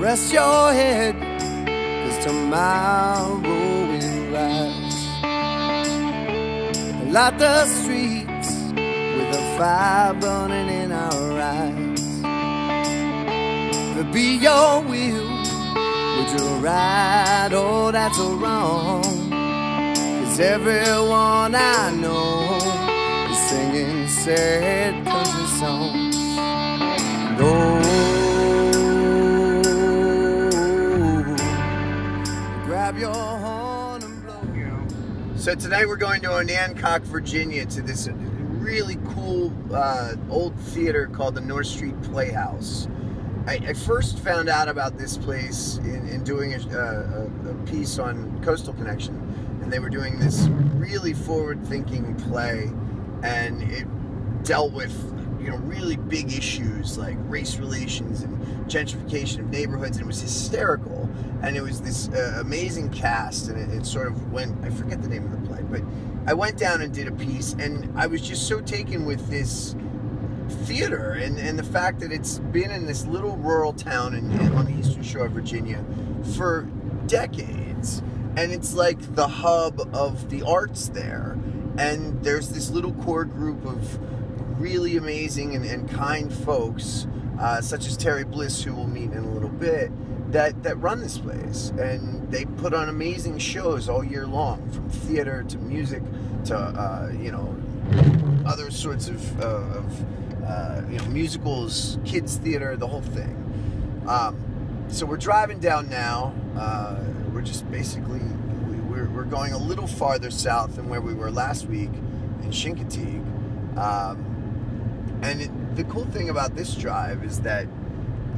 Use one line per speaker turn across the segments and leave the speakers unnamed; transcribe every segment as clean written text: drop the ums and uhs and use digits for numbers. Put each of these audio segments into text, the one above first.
rest your head, 'cause tomorrow will rise. Light the streets with a fire burning in our eyes. If it be your will, would you right all that's wrong? 'Cause everyone I know is singing sad country songs. And oh, grab your horn and blow.
So tonight we're going to Onancock, Virginia, to this really cool old theater called the North Street Playhouse. I first found out about this place in doing a piece on Coastal Connection, and they were doing this really forward-thinking play, and it dealt with, you know, really big issues like race relations and gentrification of neighborhoods, and it was hysterical. And it was this amazing cast, and it sort of went, I forget the name of the play, but I went down and did a piece, and I was just so taken with this theater and the fact that it's been in this little rural town on the eastern shore of Virginia for decades, and it's like the hub of the arts there. And there's this little core group of really amazing and kind folks, such as Terry Bliss, who we'll meet in a little bit, that run this place, and they put on amazing shows all year long, from theater to music to you know, other sorts of you know, musicals, kids theater, the whole thing. So we're driving down now. We're just basically we're going a little farther south than where we were last week in Chincoteague. And the cool thing about this drive is that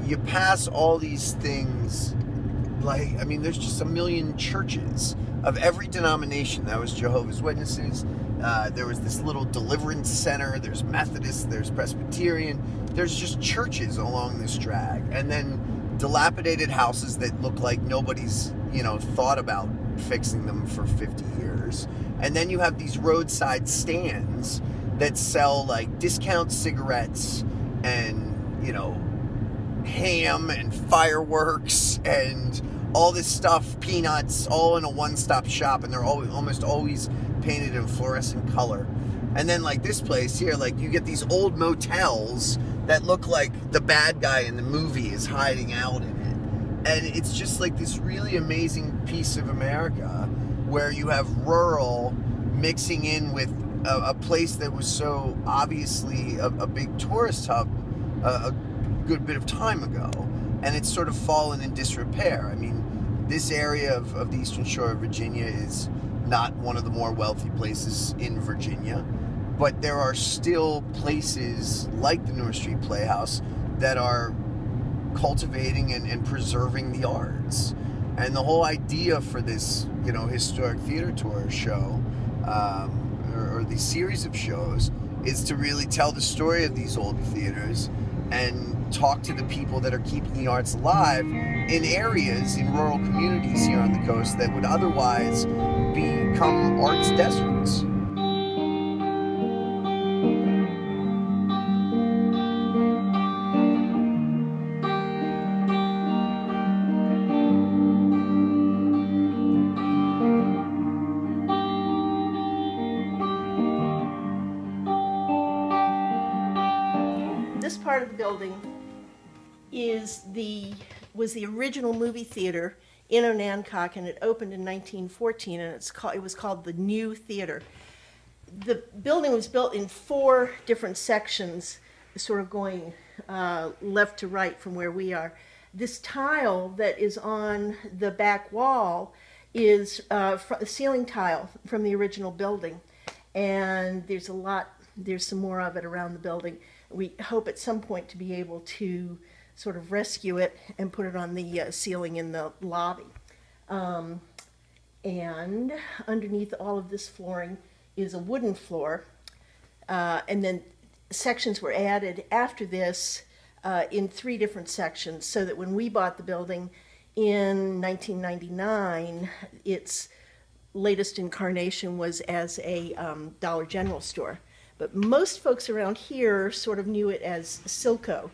you pass all these things, like, I mean, there's just a million churches of every denomination. That was Jehovah's Witnesses. There was this little deliverance center. There's Methodist, there's Presbyterian. There's just churches along this drag. And then dilapidated houses that look like nobody's, you know, thought about fixing them for 50 years. And then you have these roadside stands that sell like discount cigarettes and, you know, ham and fireworks and all this stuff, peanuts, all in a one-stop shop, and they're almost always painted in fluorescent color. And then like this place here, like you get these old motels that look like the bad guy in the movie is hiding out in it. And it's just like this really amazing piece of America where you have rural mixing in with a place that was so obviously a big tourist hub a good bit of time ago, and it's sort of fallen in disrepair. I mean, this area of the eastern shore of Virginia is not one of the more wealthy places in Virginia, but there are still places like the North Street Playhouse that are cultivating and preserving the arts. And the whole idea for this, you know, historic theater tour show, or these series of shows, is to really tell the story of these old theaters and talk to the people that are keeping the arts alive in areas, in rural communities here on the coast that would otherwise become arts deserts.
This part of the building was the original movie theater in Onancock, and it opened in 1914, and it was called the New Theater. The building was built in 4 different sections, sort of going left to right from where we are. This tile that is on the back wall is a ceiling tile from the original building, and there's some more of it around the building. We hope at some point to be able to sort of rescue it and put it on the ceiling in the lobby. And underneath all of this flooring is a wooden floor, and then sections were added after this in 3 different sections, so that when we bought the building in 1999, its latest incarnation was as a Dollar General store. But most folks around here sort of knew it as Silco,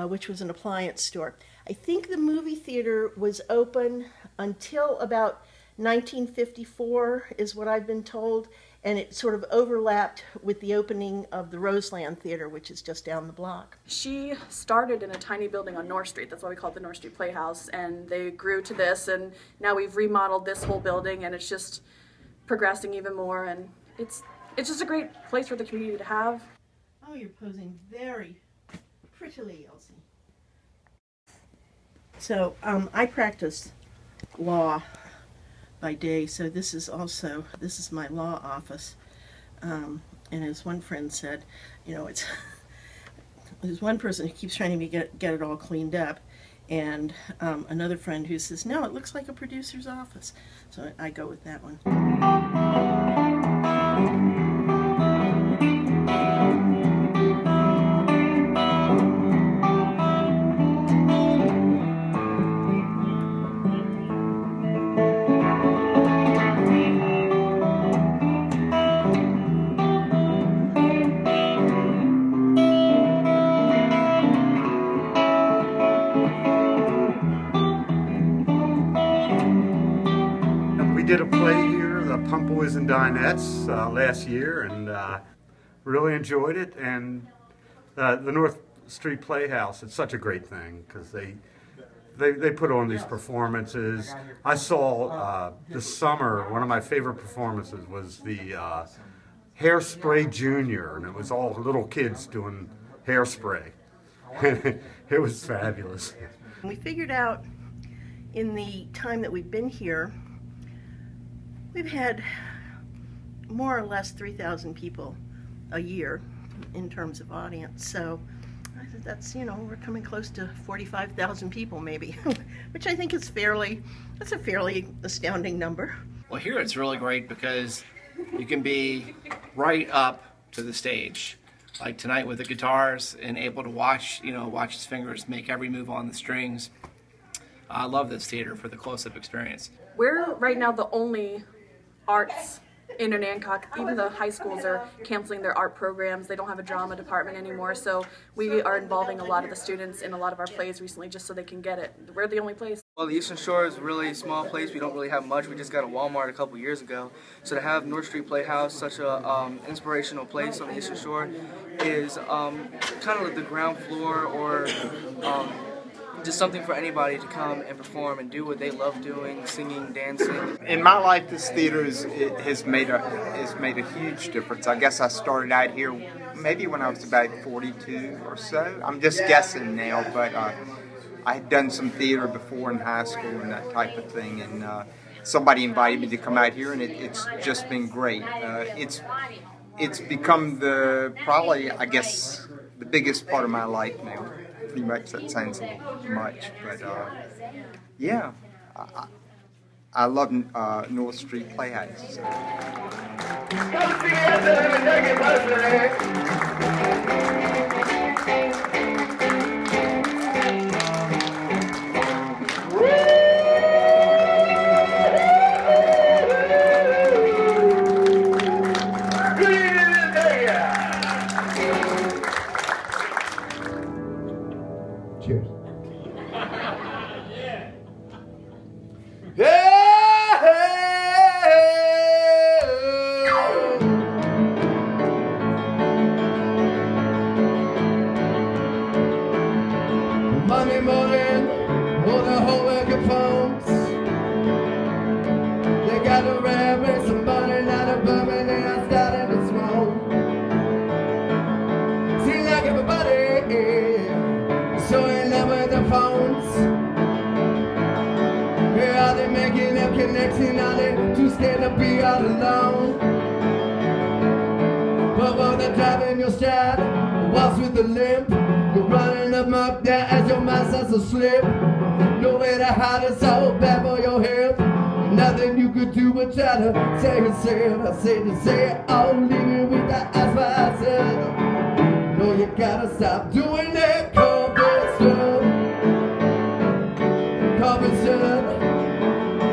which was an appliance store. I think the movie theater was open until about 1954, is what I've been told, and it sort of overlapped with the opening of the Roseland Theater, which is just down the block.
She started in a tiny building on North Street. That's why we call it the North Street Playhouse, and they grew to this, and now we've remodeled this whole building, and it's just progressing even more, and it's just a great place for the community to have.
Oh, you're posing very prettily, Elsie. So I practice law by day, so this is my law office. And as one friend said, you know, there's one person who keeps trying to get it all cleaned up, and another friend who says, no, it looks like a producer's office. So I go with that one.
We did a play here, the Pump Boys and Dinettes, last year, and really enjoyed it. And the North Street Playhouse, it's such a great thing because they put on these performances. I saw this summer, one of my favorite performances was the Hairspray Junior, and it was all little kids doing hairspray. It was fabulous.
We figured out in the time that we've been here, we've had more or less 3,000 people a year in terms of audience. So that's, you know, we're coming close to 45,000 people maybe, which I think is that's a fairly astounding number.
Well, here it's really great because you can be right up to the stage, like tonight with the guitars, and able to watch his fingers make every move on the strings. I love this theater for the close-up experience.
We're right now the only arts in Onancock. Even the high schools are canceling their art programs. They don't have a drama department anymore, so we are involving a lot of the students in a lot of our plays recently just so they can get it. We're the only place.
Well, the Eastern Shore is a really small place. We don't really have much. We just got a Walmart a couple years ago. So to have North Street Playhouse, such a inspirational place on the Eastern Shore, is kind of like the ground floor, or just something for anybody to come and perform and do what they love doing, singing, dancing.
In my life, this theater has made a huge difference. I guess I started out here maybe when I was about 42 or so. I'm just guessing now, but I had done some theater before in high school and that type of thing, and somebody invited me to come out here, and it's just been great. It's become probably, I guess, the biggest part of my life now. Pretty much, that sounds a little much, but yeah, I love North Street Playhouse. So.
Cheers. Monday morning, on the whole working phones. They got a rabbit, somebody not a bourbon, and I started to smoke. Seems like everybody so in love with the phones. Yeah, are they making a connection? Are they too scared to be all alone? But while they're driving your stride, walks with a limp. You're running up there as your mind starts to slip. Nowhere to hide, it's all bad for your health. Nothing you could do but try to save yourself. I say to say it all, leaving with the eyes by myself. No, you gotta stop doing that corporate stuff. Corporate stuff.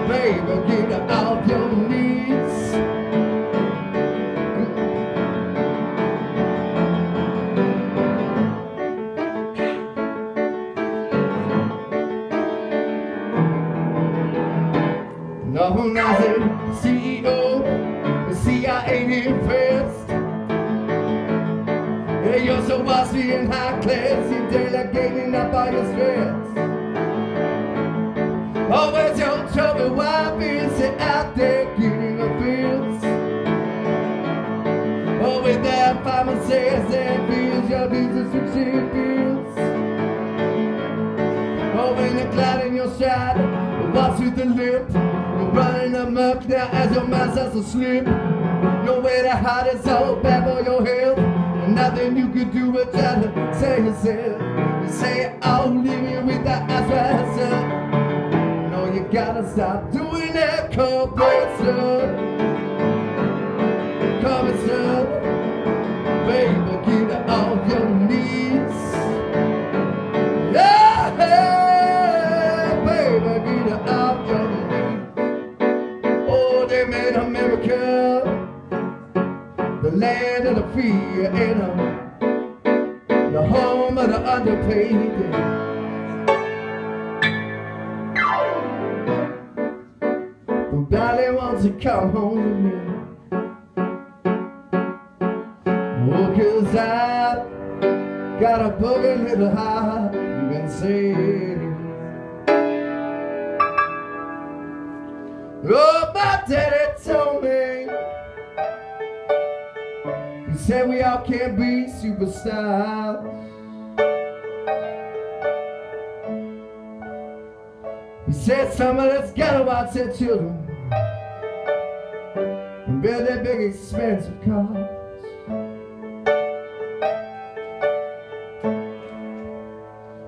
Baby, get off your knees. recognizing CEO, the CIA impressed. Hey, you're so bossy and high class, you're delegating up all your stress. Oh, where's your trouble? Why is it out there getting a bills? Oh, with that pharmacist and bills, your business with bills. Oh, when you're gliding your stride, walks with the limp, you're running amok now as your mind starts to slip. Nowhere to hide, it's all bad for your health, and nothing you could do but try to save yourself. You say, I'll leave you with the eyes right up. No, you gotta stop doing that corporate stuff. Corporate stuff. Baby, get off your knees. Yeah, baby, get off your knees. Oh, they made America the land of the free and the home of the underpaid. But darling, won't you come home with me? Oh, 'cause I got a broken little heart, you can say. Oh, my daddy told me, he said we all can't be superstars. He said some of us gotta watch their children and bear their big expensive cars.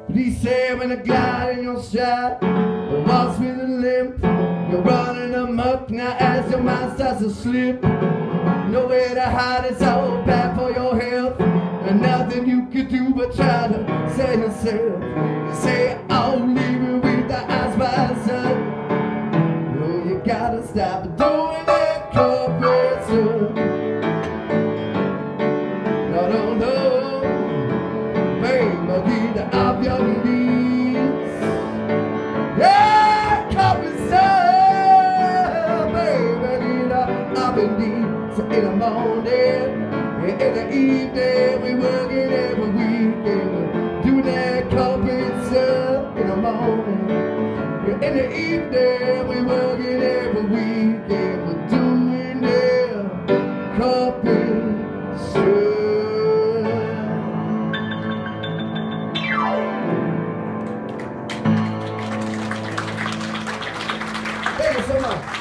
But he said when the glide in your stride, the walks with a limp, you're running amok now as your mind starts to slip. Nowhere to hide, it's all bad for your health, and nothing you can do but try to save yourself. You say, I'll leave you with the eyes by sun. No, you gotta stop doing that corporate stuff. No, no, no, baby, get off your knees. Yeah, corporate stuff, baby, get off your knees. So in the morning, in the evening, we working every weekend. We're doing that corporate stuff in the morning. In the evening, we working every weekend. We're doing that corporate stuff. Thank you so much.